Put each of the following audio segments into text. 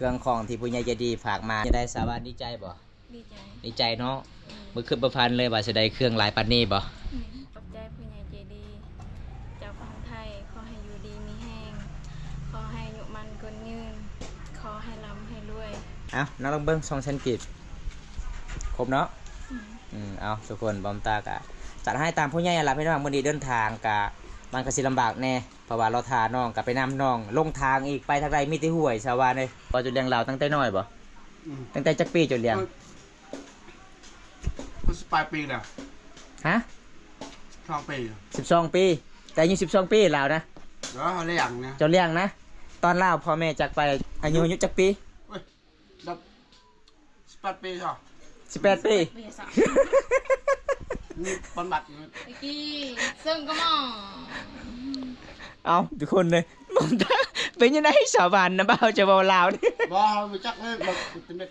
เครื่องของที่ผู้ใหญ่ใจดีฝากมาจะได้สาวานดีใจบ่ดีใจเนาะมือขึ้นประพันธ์เลยว่าจะได้เครื่องหลายปานนี้บ่ขอบใจผู้ใหญ่ใจดีเจ้าของไทยขอให้อยู่ดีมีแห้งขอให้อายุมันคนยืนขอให้ร่ำให้รวยเอาน้องลองเบิ้ง2 ชั้นกีบครบเนาะเอาทุกคนบอมตากะจัดให้ตามผู้ใหญ่ละพี่น้องมื้อนี้เดินทางกะมันก็สิลำบากแน่เพราะว่าเราทาน้องกับไปนำน้องลงทางอีกไปทางใดมีแต่ห้วยชาวบ้านเลยพอจุดเลี้ยงเราตั้งแต่น้อยบ่ตั้งแต่จักปีจุดเลี้ยงปลายปีแล้วฮะ12 ปี12 ปีแต่อายุ12 ปีแล้วนะแล้วเขาเลี้ยงนะจนเลี้ยงนะตอนเล่าพ่อแม่จากไปอายุจักปีเฮ้ย18 ปีใช่18 ปีนี่ปนบัตรไอ้กี้ซึ่งก็มองเอาทุกคนเลยผมเป็นยังไงชาวบ้านนะบ้าจะเบาลาวนี่บ่ไม่จักเลยแบบเป็นเด็ก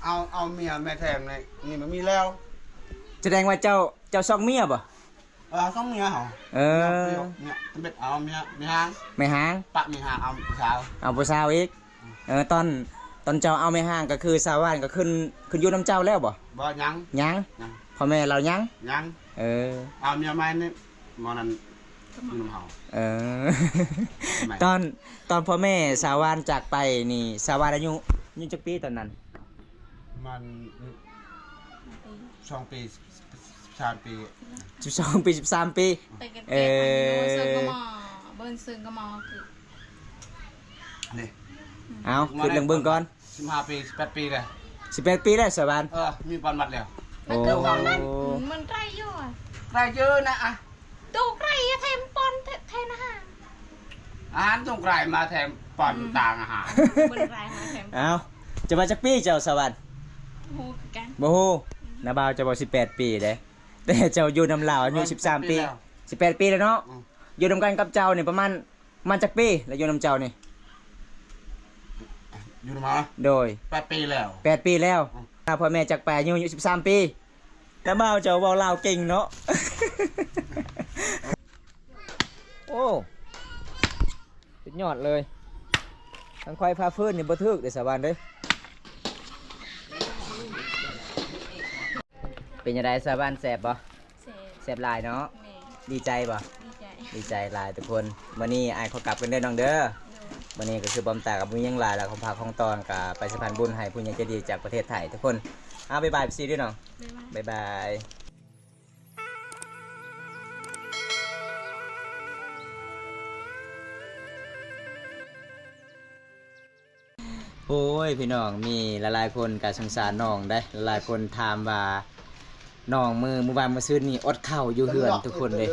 เอาเมียแม่แทงเลยนี่มันมีแล้วแสดงว่าเจ้าซองเมียบ่ต้องเมียเหรอเนี่ยเป็นเด็กเอาเมียมีหางไม่หางปะมีหางเอาผู้สาวเอาผู้สาวอีกตอนเจ้าเอาไม่ห่างก็คือชาวบ้านก็ขึ้นอยู่น้ำเจ้าแล้วบ่ยังพ่อแม่เรายังเอาเมียใหม่นี่มอนั้นอยู่น้ำเฮาตอนพ่อแม่ชาวบ้านจากไปนี่ชาวบ้านอายุจักปีตอนนั้นมัน2 ปี3 ปี12 ปี13 ปีแต่กันซึ่งก็มอเบิ้ลซึ่งก็มอคือนี่เอาขึ้นเรื่องเบิ่งก่อน15 ปี18 ปีเลย18 ปีแล้วชาวบ้านมีปอนบัตรแล้วมันก็ฟังนั้นมันไกลอยู่อ่ะไกลเยอะนะอ่ะตู้ไกลแทมปอนแทนอาหารต้องไกลมาแทมปอนต่างอาหารมันไกลมาแทมเอาจะมาจักปีเจ้าชาวบ้านโหกันบ่ฮู้นาบ่าวจะบ่18 ปีเด้แต่เจ้าอยู่นำลาวอายุ13 ปี18 ปีแล้วเนาะอยู่นำกันกับเจ้านี่ประมาณจักปีแล้วอยู่นำเจ้านี่อยู่นำมาโดย8 ปีแล้ว8 ปีแล้วพ่อแม่จากไปอายุ13 ปีนาบ่าวเจ้าเว้าลาวเก่งเนาะโอ้สุดยอดเลยทั้งควายพาฟื้นนี่บ่ถึกเด้สาวบ้านเด้อเป็นยังไงชาวบ้านแสบบ่แสบลายเนาะดีใจบ่ดีใจลายทุกคนวันนี้ไอ้เขากลับกันเด้อน้องเด้อวันนี้ก็คือบอมตากับมุ้งยังลายแล้วของพาของตอนกับไปสะพานบุญให้ผู้ใหญ่ใจดีจากประเทศไทยทุกคนบ๊ายบายซีด้วยน้องบ๊ายบายโอ้ยพี่น้องมีหลายๆคนกับสงสารน้องได้หลายคนถามว่าน้องมือวานมือซื้อนี่อดข้าวอยู่เฮือนทุกคนเลย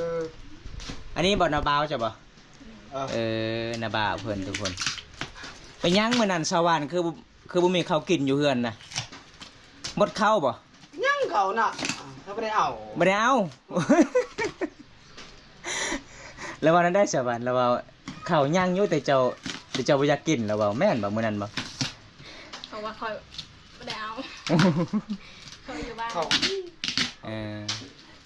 อันนี้บ่นาบ่าวจ้ะบ่นาบ่าวเพิ่นทุกคนไปย่างมื้อนั้นชาวบ้านคือบ่มีข้าวกินอยู่เฮือนนะหมดข้าวบ่ย่างเขาน่ะเขาไม่ได้เอาแล้ววันนั้นได้ชาวบ้านแล้วว่าข้าวย่างอยู่แต่เจ้าบ่อยากกินแล้วว่าแม่นบ่มื้อนั้นบ่เขาว่าคอยไม่ได้เอาเขาอยู่บ้าน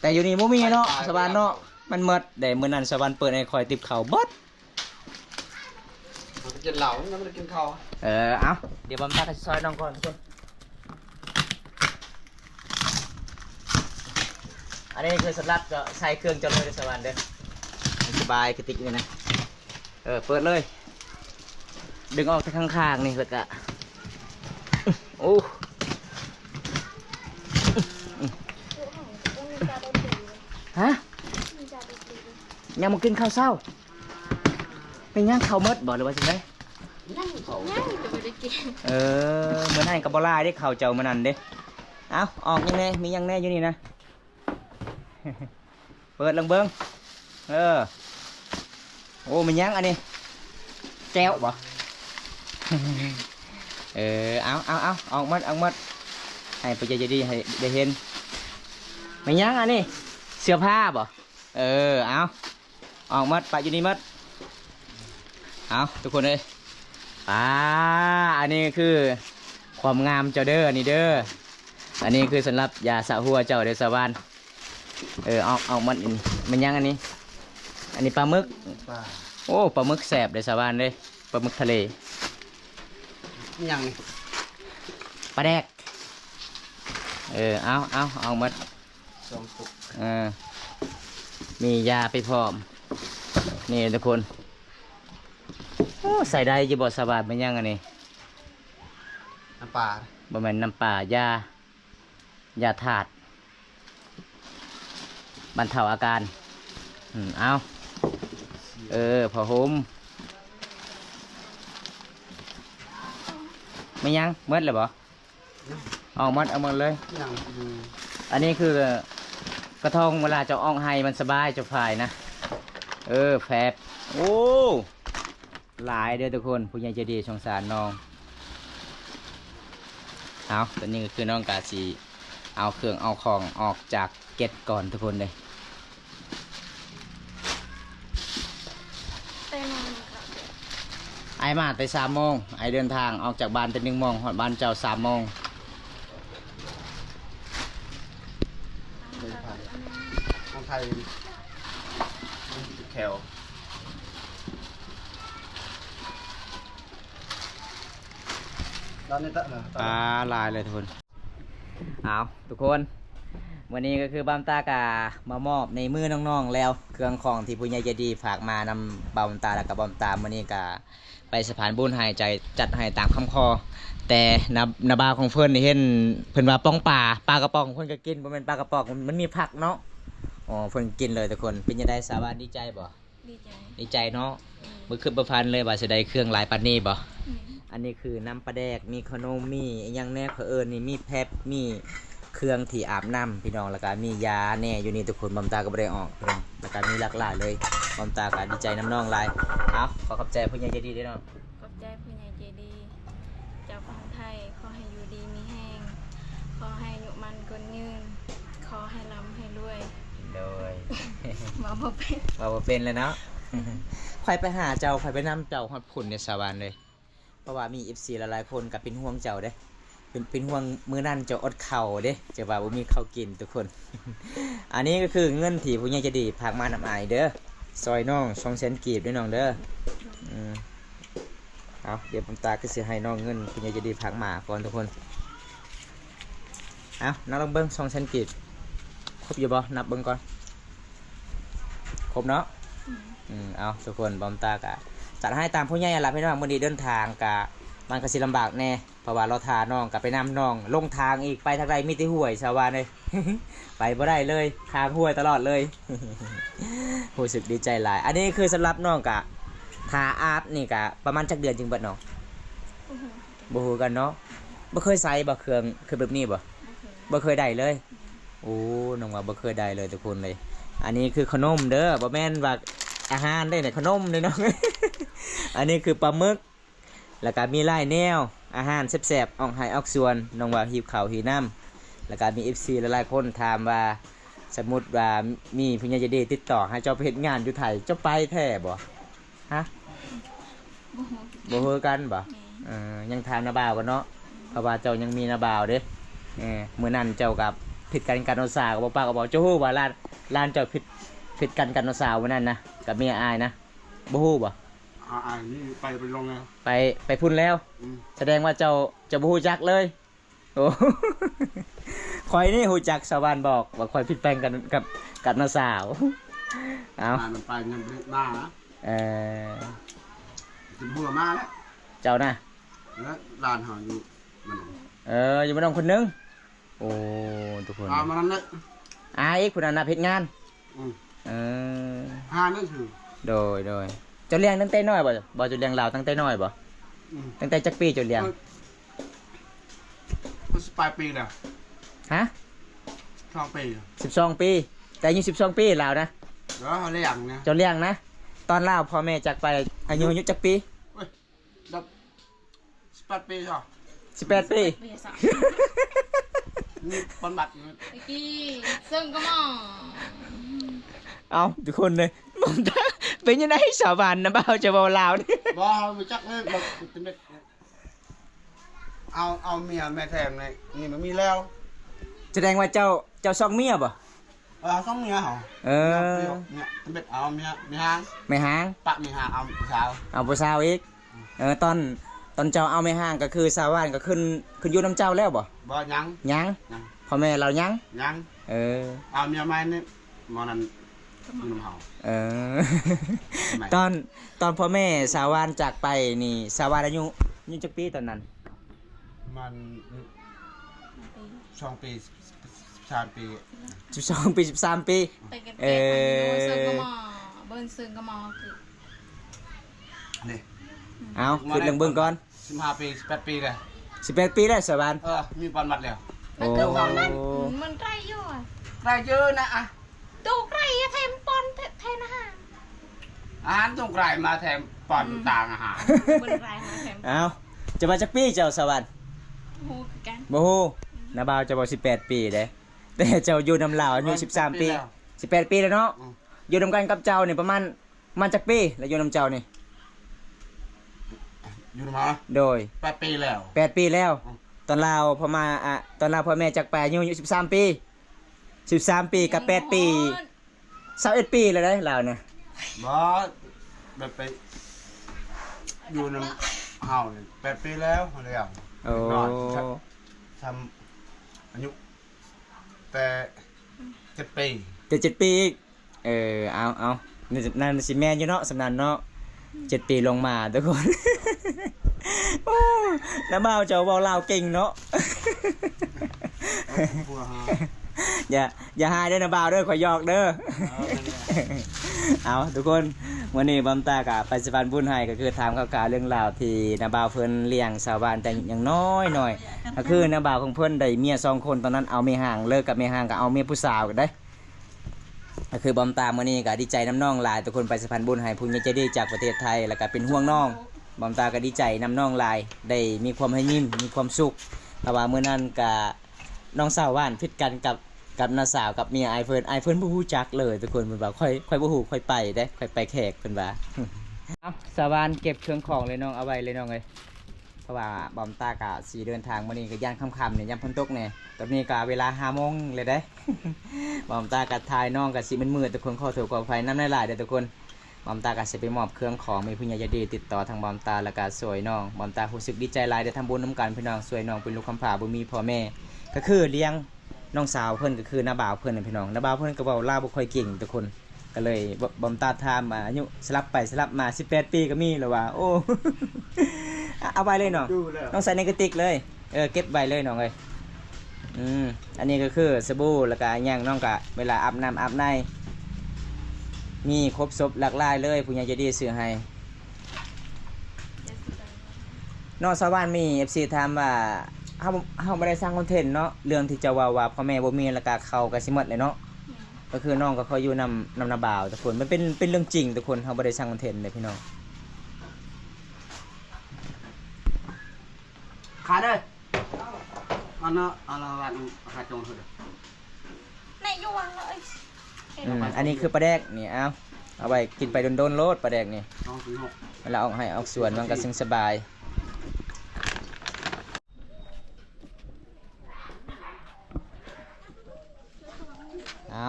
แต่อยู่นี่บ่มีเนาะชาวบ้านเนาะมันหมดแต่มื้อนั้นชาวบ้านเปิดให้คอยติบข้าวเบิดมันกินเหล้ามันไม่ได้กินข้าวเอาเดี๋ยวบอมตักซอยน้องก่อนทุกคนอันนี้คือสำหรับจะใช้เครื่องจะเลยชาวบ้านเด้อสบายกระติกนี่นะเปิดเลยดึงออกทางข้างๆนี่แล้วก็โอ้ฮะยังมากินข้าวเช้าเป็นย่างข้าวมดบอกเลยว่าใช่ไหมย่างจะไม่ได้กินเหมือนให้กับบอลาได้ข้าวเจ้ามันนั่นเด้เอาออกยังไงมียังแน่อยู่นี่นะเปิดลังเบิ้งโอ้มันย่างอันนี้แก้วบ่เอาออกมัดให้ไปใจดีให้ได้เห็นมันย่างอันนี้เสื้อผ้าบ่เอาออกมัดไปอยู่นี่มัดเอาทุกคนเลยอันนี้คือความงามเจ้าเด้อนี่เด้ออันนี้คือสำหรับยาสระหัวเจ้าเด้อสวรรค์ออกมันย่างอันนี้ปลาหมึกโอ้ปลาหมึกแสบเด้อสวรรค์เลยปลาหมึกทะเล ยังนี่ ปลาแดกเอาหมด สองตุก มียาไปพร้อมนี่ทุกคนโอ้ใส่ได้จะบอกสบายเป็นยังไงนี่ น้ำปลา บ่แม่นน้ำป่ายาถาดบรรเทาอาการเอาพอห่มไม่ยังเมื่อเลยบ่เอาหมดเลย ยัง อันนี้คือกระทงเวลาจะอ่องไห้มันสบายจะพายนะแฟบโอ้หลายเด้อทุกคนผู้ใหญ่ใจดีสงสารน้องเอาตอนนี้ก็คือน้องกาสีเอาเครื่องเอาของออกจากเก็ตก่อนทุกคนเลย เต้นอนค่ะ ไอมาแต่3 โมงไอเดินทางออกจากบ้านแต่1 โมงหอดบ้านเจ้า3 โมง ของไทยแขวตอนนี้ตะเหรอ ปลาลายเลยทุกคนเอาทุกคนวันนี้ก็คือบ้ามตากามามอบในมือน้องๆแล้วเครื่องของที่ผู้ใหญ่ใจดีฝากมานำบ้ามตาและกับบ้ามตาวันนี้กาไปสะพานบุญหายใจจัดให้ตามคำคอแต่นาบาของเพื่อนนี่เห็นเพื่อนว่าป้องปลากระป๋องเพื่อนก็กินเพราะมันปลากระป๋องมันมีผักเนาะอ๋อเพื่อนกินเลยทุกคนเป็นยังไงสาวบ้านดีใจบ่ ดีใจ เนาะมือขึ้นประพันเลยว่าจะได้เครื่องหลายปานนี้บ่ อืม อันนี้คือน้ำปลาแดกมีขนมมีอหยังแน่เขานี่มีแพบมีเครื่องที่อาบน้ำพี่น้องแล้วก็มียาแน่อยู่นี่ทุกคนบำตาก็บ่ได้ออกพี่น้องแล้วก็มีหลากหลายเลยบำตาก็ดีใจน้ำน้องหลายเอาขอขอบใจผู้ใหญ่ใจดีด้วยเนาะ ขอบใจผู้ใหญ่ใจดี เจ้าของไทยขอให้อยู่ดีมีแห้งขอให้อายุมันคนยืนขอให้ร่ำให้รวย โดย มาบ่เป็น ว่าบ่เป็นเลยเนาะ ใครไปหาเจ้าใครไปนำเจ้าฮอดผุ่นในสวรรค์เลยเพราะว่ามี FC หลายๆคนกับเป็นห่วงเจ้าเด้เป็นห่วงมื้อนั้นเจ้าอดข้าวเด้เจ้าว่าบ่มีข้าวกินทุกคน อันนี้ก็คือเงินที่ผู้ใหญ่ใจดีฝากมานำอายเด้อซอยน้อง200,000กีบด้วยน้องเด้อเอาเดี๋ยวผมตาก็สิให้น้องเงินผู้ใหญ่ใจดีฝากมาก่อนทุกคนเอานับลองเบิ่ง200,000กีบครบอยู่บ่นับเบิ่งก่อนครบเนาะ เอาทุกคนบอมตากะจัดให้ตามผู้ใหญ่ละพี่น้องวันนี้เดินทางกะมันก็สิลำบากแน่เพราะว่าเราทาน้องกับไปนำน้องลงทางอีกไปทางใดมีแต่ห่วยชาวบ้านเลย ไปบ่ได้เลยทางห่วยตลอดเลย รู้สึกดีใจหลาย อันนี้คือสำหรับน้องกะทาอาบนี่กะประมาณจักเดือนจึงเบิดน้อง โอ้โห บ่ฮู้กันเนาะบ่เคยใส่บ่เครื่องคือแบบนี้บ่บ่เคยได้เลยโอ้น้องว่าบ่เคยได้เลยทุกคนเลย อันนี้คือขนมเด้อบ่แม่นว่าอาหารได้เนี่ยขนมเลยเนาะ อันนี้คือปลาหมึกแล้วก็มีไล่แนวอาหารแซ่บๆออกให้ออกส่วนน้องว่าหิวข้าวหิวน้ำแล้วก็มี FC หลายๆคนถามว่าสมมุติว่ามีผู้ใหญ่ใจดีติดต่อให้เจ้าไปเฮ็ดงานอยู่ไทยเจ้าไปแท้บ่ฮะ บ่ฮู้ บ่ฮู้กันบ่ แม่ ยังถามนาบ่าวกันเนาะเพราะว่าเจ้ายังมีนาบ่าวเด้มื้อนั้นเจ้ากับผิดกันอุตสาห์ก็บ่ปากก็บอกเจ้าฮู้ว่าร้านเจ้าผิดกันอุตสาห์มื้อนั้นนะกับเมียอายนะบ่ฮู้บ่ นี่ไปลงแล้ว ไปพุ่นแล้ว แสดงว่าเจ้าบ่ฮู้จักเลยโอ้ คอยนี่ฮู้จักชาวบ้านบอกว่าคอยผิดแปลงกันกับน้าสาวเอา มันไปยังไม่มานะ จะเบื่อมาแล้ว เจ้านะ แล้วลานหาอยู่มัน อยู่บ้านน้องคนนึงโอ้ทุกคน มันนั่นเลย อีกคนนั้นน่ะเฮ็ดงานห้านั่นคือ โดยเจ้าเลี้ยงตั้งแต่น้อยบ่เจ้าเลี้ยงลาวตั้งแต่น้อยบ่ตั้งแต่จักปีเจ้าเลี้ยง มันปลายปีแล้ว ฮะ 2 ปี 12 ปีแต่อายุ12 ปีลาวนะ แล้วเขาเลี้ยงเนี่ย เจ้าเลี้ยงนะตอนลาวพ่อแม่จากไปอายุจักปี ดับ18 ปีใช่ 18 ปี บ่อยากสะ นี่คนบัตร ตะกี้ซึ่งก็มอง เอาทุกคนเลยผมเป็นยังไงสาวบ้านนะบ่าวจะเว้าลาวนี่ บ่เขาไปจักเลยแบบเป็นเด็กเอาเมียแม่แทงเลยนี่มันมีแล้ว แสดงว่าเจ้าซอกเมียบ่ ต้องเมียเหรอเนี่ยเป็นเด็กเอาเมียมีหาง ไม่หาง ปะมีหางเอาสาว เอาผู้สาวอีกต ตอนเจ้าเอาไม่ห่างก็คือชาวบ้านก็ขึ้นอยู่น้ำเจ้าแล้วบ่ บ่ยัง ยัง ยัง พ่อแม่เรายัง ยัง เออ เอาเมียใหม่นี่มอนั้นอยู่น้ำเฮา เออ ไม่ ตอนพ่อแม่สาวานจากไปนี่สาวานอายุจักปีตอนนั้น มัน2 ปี3 ปี 12 ปี 13 ปี แต่กัน เอ เก็บ อ เซิงก็มอเบิ้นเซิงก็มอคือ นี่ เอาขึ้นเรื่องเบิ่งก่อน 15 ปี18 ปีเลย 18 ปีแล้วสาวาน มีบอลมัดแล้ว โอ้ มันไรอยู่อ่ะ ได้เยอะนะอ่ะ ตูกไรอะเทมปอนเทนอาหาร อาหารต้องไกลมาแถมปอนต่างอาหาร บนไรนะเทม เอาจะมาจักปีเจ้าสาวาน โหคือกัน บ่ฮู้นาบ่าวจะบ่18 ปีเด้แต่เจ้าอยู่นำลาวอายุ13 ปี 18 ปีแล้วเนาะอยู่นำกันกับเจ้านี่ประมาณจักปีแล้วอยู่นำเจ้านี่ อยู่มา โดย 8 ปีแล้ว 8 ปีแล้ว อืม ตอนลาวพอมาตอนลาวพ่อแม่จากไปอายุ13 ปี13 ปีกับ8 ปี21 ปีแล้วได้ลาวเนี่ย บ่แบบไปอยู่ในเฮานี่8 ปีแล้วแล้ว โอ้ นอนทำอายุแต่7 ปี 7 ปีอีกเอานั่นสิแม่นอยู่เนาะสำนันเนาะ7 ปีลงมาทุกคน โอ้น้าบ่าวเจ้าเว้าลาวเก่งเนาะ พัวหา อย่าหายเด้อนะบ่าวเด้อขอยหยอกเด้อ เอาทุกคนวันนี้บอมตากับไปสะพานบุญให้ก็คือถามข่าวๆเรื่องราวที่นาบ่าวเพิ่นเลี้ยงชาวบ้านแต่อย่างน้อยหน่อยก็คือนาบ่าวของเพิ่นได้เมีย2 คนตอนนั้นเอาเมียห่างเลิกกับเมียห่างก็เอาเมียผู้สาวกันได้ก็คือบอมตามื้อนี้ก็ดีใจน้ำน้องหลายทุกคนไปสะพานบุญให้ผู้ใหญ่ใจดีจากประเทศไทยแล้วก็เป็นห่วงน้องบอมตาก็ดีใจน้ำน้องหลายได้มีความให้ยิ้มมีความสุขแต่ว่ามื้อนั้นก็น้องสาวบ้านผิดกันกับน้าสาวกับเมียไอเฟิร์นบ่ฮู้จักเลยทุกคนเพิ่นว่าค่อยบ่ฮู้ค่อยไปเด้ค่อยไปแขกเพิ่นว่า เอาสาวานเก็บเครื่องของเลยน้องเอาไว้เลยน้องเอ้ยเพราะว่าบอมตากะสิเดินทางมื้อนี้ก็ย่านค่ำๆเนี่ยยามฝนตกเนี่ยตอนนี้ก็เวลา 5 โมงเลยเด้ บอมตากะทายน้องก็สิมืดๆทุกคนขอโทษขออภัยนำหลายๆเด้อทุกคนบอมตากะสิไปมอบเครื่องของมีผู้ใหญ่ใจดีติดต่อทางบอมตาแล้วก็สวยน้องบอมตารู้สึกดีใจหลายได้ทำบุญนํกันพี่น้องสวยน้องเป็นลูกคำผาบ่มีพ่อแม่ก็คือเลี้ยงน้องสาวเพิ่นก็คือน้าบ่าวเพิ่นน่ะพี่น้องน้าบ่าวเพิ่นก็เว้าลาวบ่ค่อยเก่งทุกคนก็เลยบอมตาถามมาอายุสลับไปสลับมา18 ปีก็มีแล้วว่าโอ้ เอาไว้เลยน้อง ดูแล้ว น้องใส่ในกระติกเลยเก็บไว้เลยน้องเอ้ยอันนี้ก็คือสบู่แล้วก็ย่างน้องก็เวลาอาบน้ำอาบในมีครบครบหลากหลายเลยผู้ใหญ่ใจดีซื้อให้น้องสาวบ้านมี FC ถามว่าเฮาบ่ได้สร้างคอนเทนต์เนาะเรื่องที่จะว่าพ่อแม่บ่มีแล้วก็เขาก็สิหมดเลยเนาะก็คือน้องก็คอยอยู่นำนาบ่าวทุกคนมันเป็นเรื่องจริงทุกคนเฮาบ่ได้สร้างคอนเทนต์เลยพี่น้อง ขาเด้ออันนั้นวันขาจงเถอะ ในยวนเลย อันนี้คือปลาแดกนี่เอาไว้กินไปโดนๆโลดปลาแดกนี่ 2 4 6 เวลาออกสวนมันก็ซึ่งสบายเอา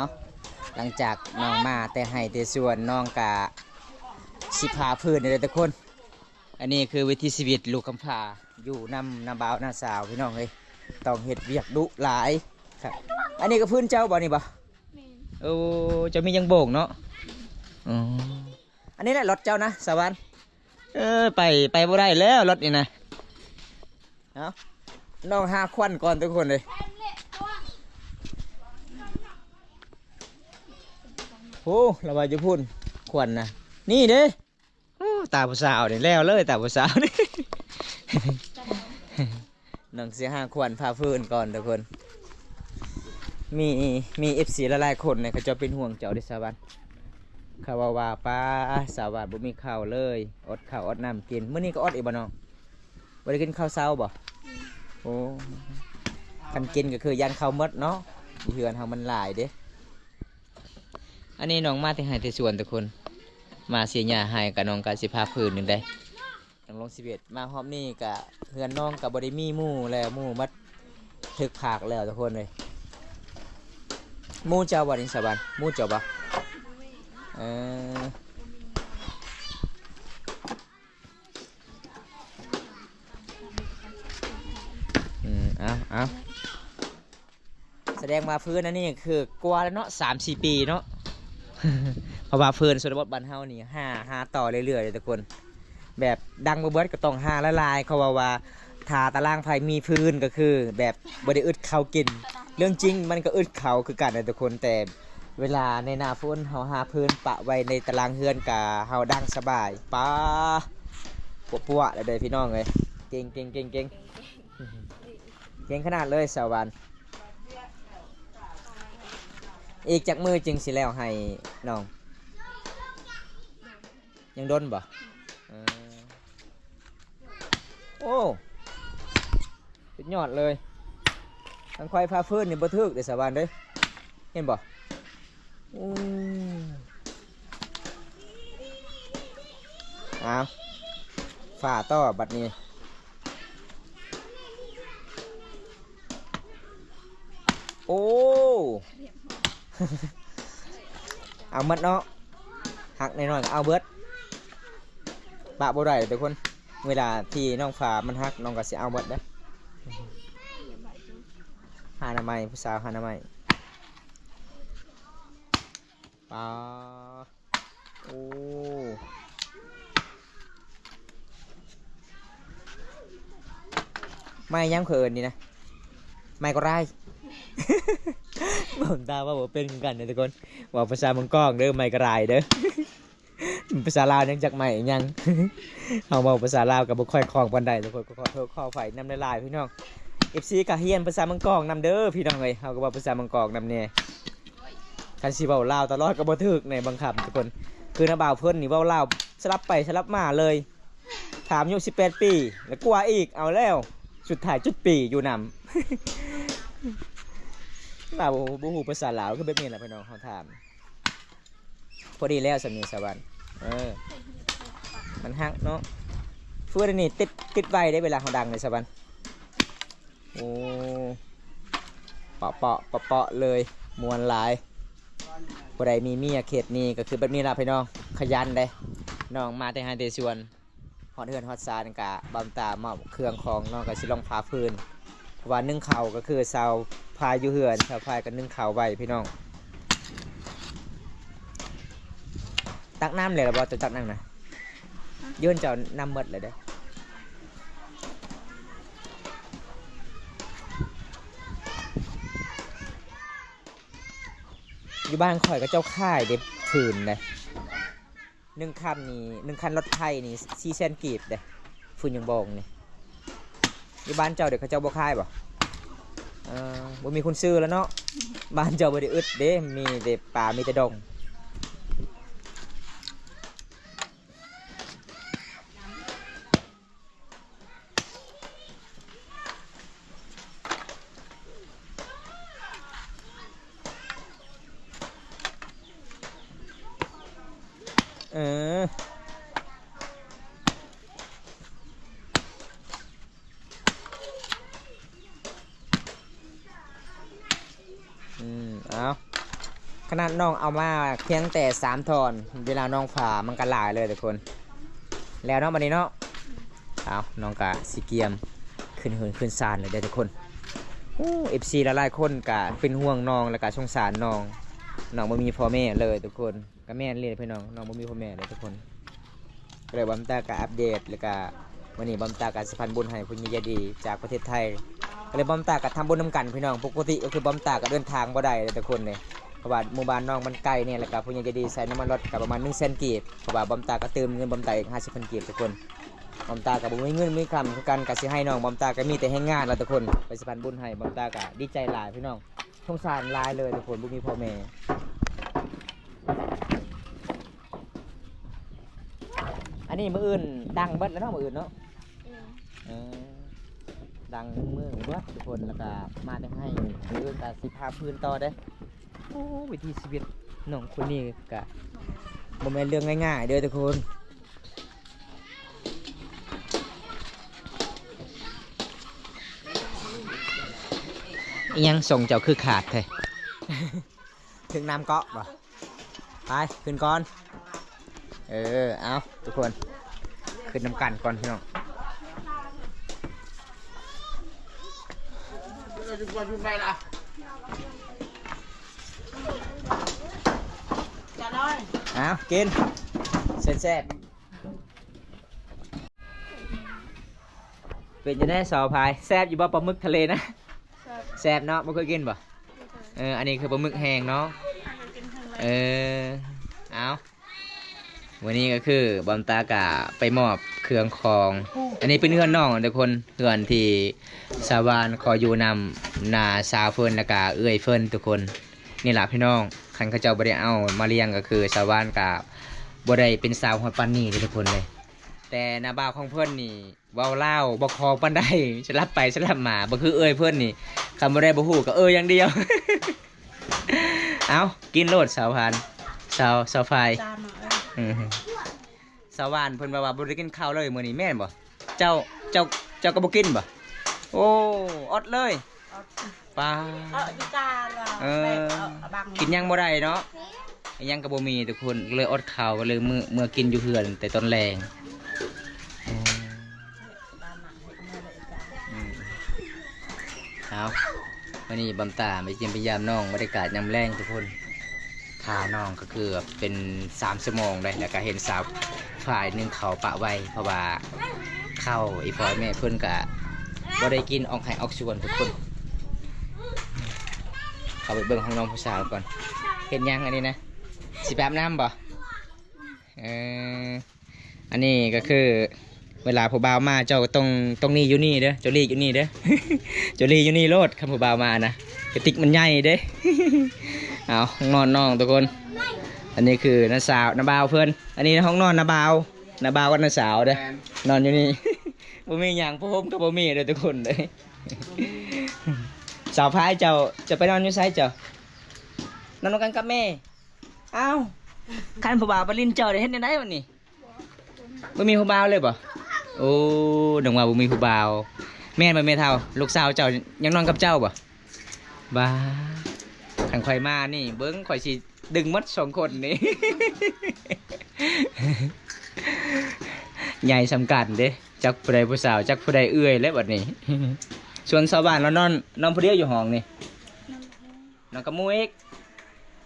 หลังจากน้องมาแต่ให้แต่สวนน้องกะสิพาพื้นเลยทุกคนอันนี้คือวิถีชีวิตลูกกำพร้าอยู่น้ำบ่าวน้าสาวพี่น้องเลยต้องเฮ็ดเวียกดุหลายครับอันนี้ก็พื้นเจ้าบ่นี่บ่โอ้จะมียังโบกเนาะอ๋ออันนี้แหละรถเจ้านะสวรรค์ไปบ่ได้แล้วรถนี่นะเอาน้องหาควันก่อนทุกคนเลยโอ้ระบายจะพูดควันนะนี่เด้โอ้ตาผู้สาวนี่แล้วเลยตาผู้สาวนี่ น้องเสียหาควันพาพื้นก่อนทุกคนมีFC หลายๆคนเนี่ยเขาจะเป็นห่วงเจ้าดิสวรรค์เขาว่าป้าสาวบ้านบ่มีข้าวเลยอดข้าวอดน้ำกินมื้อนี้ก็อดอีกบ่น้องบ่ได้กินข้าวเช้าบ่โอ้คันกินก็คือยันข้าวมดเนาะเฮือนเฮามันหลายเด้อันนี้น้องมาที่ให้ที่สวนทุกคนมาเสียหญ้าให้กับน้องก็สิพาพื้นนึงได้น้องลง11มาฮอบนี้ก็เฮือนน้องก็บ่ได้มีหมู่แล้วหมู่มัดถึกผากแล้วทุกคนเลยหมู่เจ้าบ่นี่สวรรค์หมู่เจ้าบ่ เอาแสดงมาฟื้นนั่นนี่คือกลัวแล้วเนาะ3-4 ปีเนาะ เพราะว่าฟื้นส่วนบทบันเฮานี่หาต่อเรื่อยๆเลยทุกคนแบบดังบ่เบิดก็ต้องหาละลายเขาว่าทาตารางไฟมีพื้นก็คือแบบบ่ได้อึดเขากินเรื่องจริงมันก็อึดเขาคือกันนะทุกคนแต่เวลาในหน้าฝนเฮาหาพื้นปะไว้ในตารางเฮือนกะเฮาดังสบายป้าปัวๆแล้วเด้อพี่น้องเอ้ยเก่งเก่งขนาดเลยสาววันอีกจากมือจึงสิแล้วให้น้องยังดนบ่โอ้สุดยอดเลยทางควายพาฟื้นนี่บ่ทึกเด้สาววันเด้อเห็นบ่เอาฝ่าต่อบัดนี้โอ้ เอามัดเนาะหักหน่อยๆก็เอาเบิดปะบ่ได้ทุกคนเวลาที่น้องฝ่ามันหักน้องก็สิเอาเบิดเด้อหาหน้าไม้ผู้สาวหาหน้าไม้ปาโอ้ไม่ย้ำเขินนี่นะไม่ก็ไล่ผมตาว่าผมเป็นกันนะทุกคนว่าภาษามังกรเด้อไม่ก็ไล่เด้อภาษาลาวยังจักใหม่ยังเอามาภาษาลาวกับบุคคลคลองปันใดทุกคนก็ขอโทษข้อไฟนำลายพี่น้องFC กะเฮียนภาษามังกรนำเด้อพี่น้องเลยเขาก็บอกภาษามังกรนำเนี่ยคันสิเว้าลาวตลอดก็บ่ถึกในบางคำทุกคนคือน้าบ่าวเพิ่นนี่เว้าลาวสลับไปสลับมาเลยถามอยู่18 ปีแล้วกลัวอีกเอาแล้วสุดท้ายจุดปีอยู่นำบ่าวบ่ฮู้ภาษาลาวคือแบบนี้แหละพี่น้องเขาถามพอดีแล้วสำเนียงสวรรค์มันฮักเนาะเพื่อนนี่ติดไว้ได้เวลาเขาดังในสวรรค์โอ้เปาะเลยมวนหลายผู้ใดมีเมียเขตนี้ก็คือแบบนี้ล่ะพี่น้องขยันเลยน้องมาแต่หาแต่ชวนฮอดเฮือนฮอดซานกะบำตามอบเครื่องของน้องก็สิลองพาพื้นว่านึ่งเข่าก็คือสาวพายอยู่เฮือนสาวพายก็นึ่งเข่าไว้พี่น้องตักน้ำเลยหรอบอจะตักนั่งนะยื่นเจ้าน้ำมดเลยเด้ออยู่บ้านข่อยก็เจ้าค่ายเด็บถืนเลย1 คันนี่1 คันรถไทยนี่400,000 กีบเด้ฟื้นยังบองนี่อยู่บ้านเจ้าเด็กเขาเจ้าบ่ค่ายบ่บ่มีคนซื้อแล้วเนาะบ้านเจ้าบ่ได้อึดเด้มีแต่ป่ามีแต่ดงเอาขนาดน้องเอามาเพียงแต่3 ทอนเวลาน้องผ่ามันก็หลายเลยทุกคนแล้วเนาะวันนี้เนาะเอาน้องกะสีเกียมขึ้นเหินขึ้นซานเลยเด้อทุกคนFC หลายๆคนกะเป็นห่วงน้องแล้วก็สงสารน้องบ่มีพ่อแม่เลยทุกคนก็แม่นเลยพี่น้องบ่มีพ่อแม่เลยทุกคนก็เลยบำตากะอัปเดตแล้วก็วันนี้บำตากะสะพานบุญให้ผู้ใหญ่ใจดีจากประเทศไทยก็เลยบำตากะทำบุญนำกันพี่น้องปกติก็คือบำตากะเดินทางบ่ได้เลยทุกคนเลยเพราะว่าหมู่บ้านน้องมันไกลเนี่ยแล้วก็ผู้ใหญ่ใจดีใส่น้ำมันรถกับประมาณ100,000 กีบเพราะว่าบำตากะเติมเงินบำตาอีก50,000 กีบทุกคนบำตากะบ่มีเงินมีคำคือกันกะสิให้น้องบำตากะมีแต่ให้งานแล้วทุกคนไปสะพานบุญให้บำตากะดีใจหลายพี่น้องสงสารหลายเลยทุกคนบ่มีพ่อแม่อันนี้มื้ออื่นดังเบิดแล้วเนาะมื้ออื่นเนาะดังมือเบิดทุกคนแล้วก็มาแต่ให้มื้ออื่นก็สิพาพื้นต่อเด้โอ้วิถีชีวิตน้องคนนี้ก็บ่แม่นเรื่องง่ายๆเด้อทุกคนอีหยังส่งเจ้าคือขาดแท้ ถึงน้ำเกาะบ่ไปขึ้นก่อนเอาทุกคนขึ้นน้ำกันก่อนพี่น้อง จุดไปละจะน้อย เอากินแซ่บเป็นจะได้สอพายแซ่บอยู่บ่ปลาหมึกทะเลนะแซ่บเนาะบ่เคยกินบ่อันนี้คือปลาหมึกแห้งเนาะเอาวันนี้ก็คือบอมตากะไปมอบเครื่องคองอันนี้เป็นเพื่อนน้องทุกคนเพื่อนที่สาวานขออยู่นำนาสาวเฟิร์นและกะเอื้อยเฟิร์นทุกคนนี่แหละพี่น้องคันเขาเจ้าบ่ได้เอามาเลี้ยงก็คือสาวานกะบ่ได้เป็นสาวฮอดปานนี้ทุกคนเลยแต่นาบ่าวของเพิ่นนี่เว้าเล่าบ่คอปานใดสลับไปสลับมาบ่คือเอื้อยเพิ่นนี่คำบ่ได้บ่ฮู้ก็อย่างเดียว เอากินโลดสาวพันสาวไฟสาวานเพิ่นว่าบ่ได้กินข้าวเลยมื้อนี้แม่นบ่เจ้าก็บ่กินบ่โอ้อดเลยปลากินยังบ่ได้เนาะยังก็บ่มีทุกคนเลยอดข้าวก็เลยเมื่อกินอยู่เฮือนแต่ตอนแรงเอาวันนี้บำตาไปเยี่ยมพยายามน้องบรรยากาศยามแรงทุกคนพาน้องก็คือเป็น3 ชั่วโมงเลยแล้วก็เห็นสาวฝ่ายหนึ่งเขาปะไว้เพราะว่าเข้าอีพอยแม่เพิ่นกะบ่ได้กินออกไข่ออกชวนทุกคนเข้าไปเบิ่งห้องน้องผู้สาวก่อนเห็นยังอันนี้นะสิแป๊บน้ำบ่อันนี้ก็คือเวลาผู้บ่าวมาเจ้าก็ต้องนี่อยู่นี่เด้อเจ้าลีอยู่นี่เด้อ เจ้าลีอยู่นี่โลดคำผู้บ่าวมานะกระติกมันใหญ่เด้ เอาห้องนอนน้องทุกคนอันนี้คือน้าสาวน้าบ่าวเพื่อนอันนี้ห้องนอนน้าบ่าวกับน้าสาวเด้อนอนอยู่นี่ บ่มีอย่างพวกผมก็บ่มีเด้อทุกคนเลย สาวพายเจ้าจะไปนอนอยู่ไสเจ้านอนกันกับแม่อ้าวคันผู้บ่าวไปลิ้นเจ้าได้เฮ็ดได้วันนี้บ่มีผู้บ่าวเลยบ่โอ้ดังว่าบ่มีผู้บ่าวแม่นบ่แม่เฒ่าลูกสาวเจ้ายังนอนกับเจ้าบ่บ้าขันข่อยมานี่เบิ้งข่อยสิดึงมัด2 คนนี่ ใหญ่สำคัญเด้จักผู้ใดผู้สาวจักผู้ใดเอื้อยแล้วบัดนี้ ส่วนชาวบ้านเรานอนผู้เดียวอยู่ห้องนี่นอนกับหมู่อีก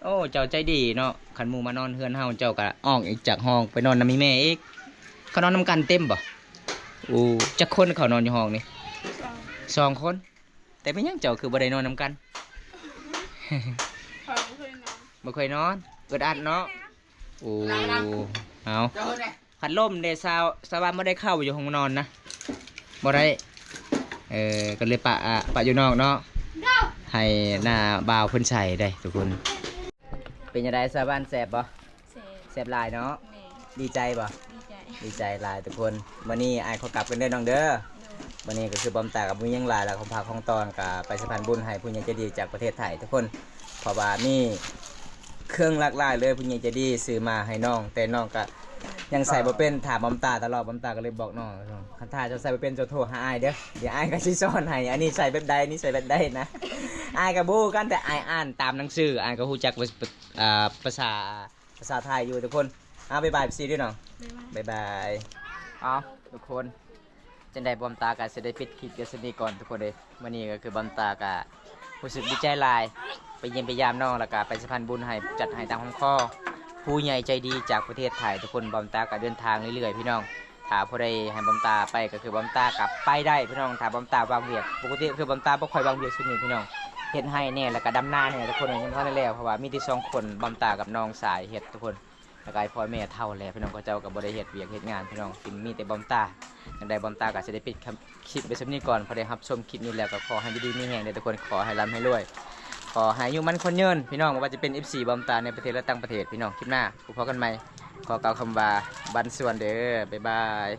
โอ้เจ้าใจดีเนาะขันหมู่มานอนเฮือนเฮาเจ้าก็ออกอีกจากห้องไปนอนนำมีแม่อีกเขานอนนำกันเต็มบ่โอ้จักคนเขานอนอยู่ห้องนี่2 คนแต่เป็นยังเจ้าคือบ่ได้นอนนำกันบ่เคยนอนอึดอัดเนาะโอ้เอาขันล่มเดสาวานบ่ได้เข้าอยู่ห้องนอนนะบ่ได้ก็เลยปะอยู่นอกเนาะให้หน้าบ่าวเพิ่นใส่ได้ทุกคนเป็นยังไงสาวานแซ่บบ่แซ่บหลายเนาะดีใจบ่ดีใจหลายทุกคนวันนี้อ้ายขอกลับกันเด้อน้องเด้อวันนี้ก็คือบอมตากับมุ้ยยังหลายแล้วของพาของตอนกับไปสะพานบุญให้ผู้ใหญ่ใจดีจากประเทศไทยทุกคนเพราะว่านี่เครื่องหลากหลายเลยผู้ใหญ่ใจดีซื้อมาให้น้องแต่น้องก็ยังใส่บ่เป็นถามบอมตาตลอดบอมตาก็เลยบอกน้องคันถ้าจะใส่บ่เป็นจะโทรหาอ้ายเด้อเดี๋ยวอ้ายก็สิสอนให้อันนี้ใส่แบบใดนี่ใส่แบบใดนะอ้ายก็บ่กันแต่อ้ายอ่านตามหนังสืออ้ายก็ฮู้จักภาษาไทยอยู่ทุกคนบ๊ายบายพี่ซีด้วยน้องบ๊ายบายเอาทุกคนจังได้บอมตากะจะได้ปิดคลิปกันสักนิดก่อนทุกคนเลยวันนี้ก็คือบอมตากะรู้สึกดีใจหลายไปเยี่ยมไปยามน้องแล้วก็ไปสะพานบุญให้จัดให้ตามคำข้อผู้ใหญ่ใจดีจากประเทศไทยทุกคนบอมตากะเดินทางเรื่อยๆพี่น้องถ้าผู้ใดให้บอมตาไปก็คือบอมตากลับไปได้พี่น้องถ้าบอมตาวางเวียกปกติคือบอมตาบ่ค่อยวางเวียกชุดนี้พี่น้องเฮ็ดให้เนี่ยแล้วก็ดำนาเนี่ยทุกคนยังทันได้แล้วเพราะว่ามีที่2 คนบอมตากับน้องสายเฮ็ดทุกคนแล้วก็พ่อแม่เท่าแล้วพี่น้องก็เจ้ากับบริเฮ็ดเวียกเฮ็ดงานพี่น้องกินมีแต่บอมตาอย่างใดบอมตาก็จะได้ปิดคลิปไปสักนิดก่อนพอได้รับชมคลิปนี้แล้วก็ขอให้ดีๆมีแรงเด้อทุกคนขอให้ร่ำให้รวยขอให้อายุมั่นคนยืนพี่น้องว่าจะเป็น FC บอมตาในประเทศและต่างประเทศพี่น้องคลิปหน้าพบกันใหม่ขอกล่าวคำว่าบันส่วนเด้อบ๊ายบาย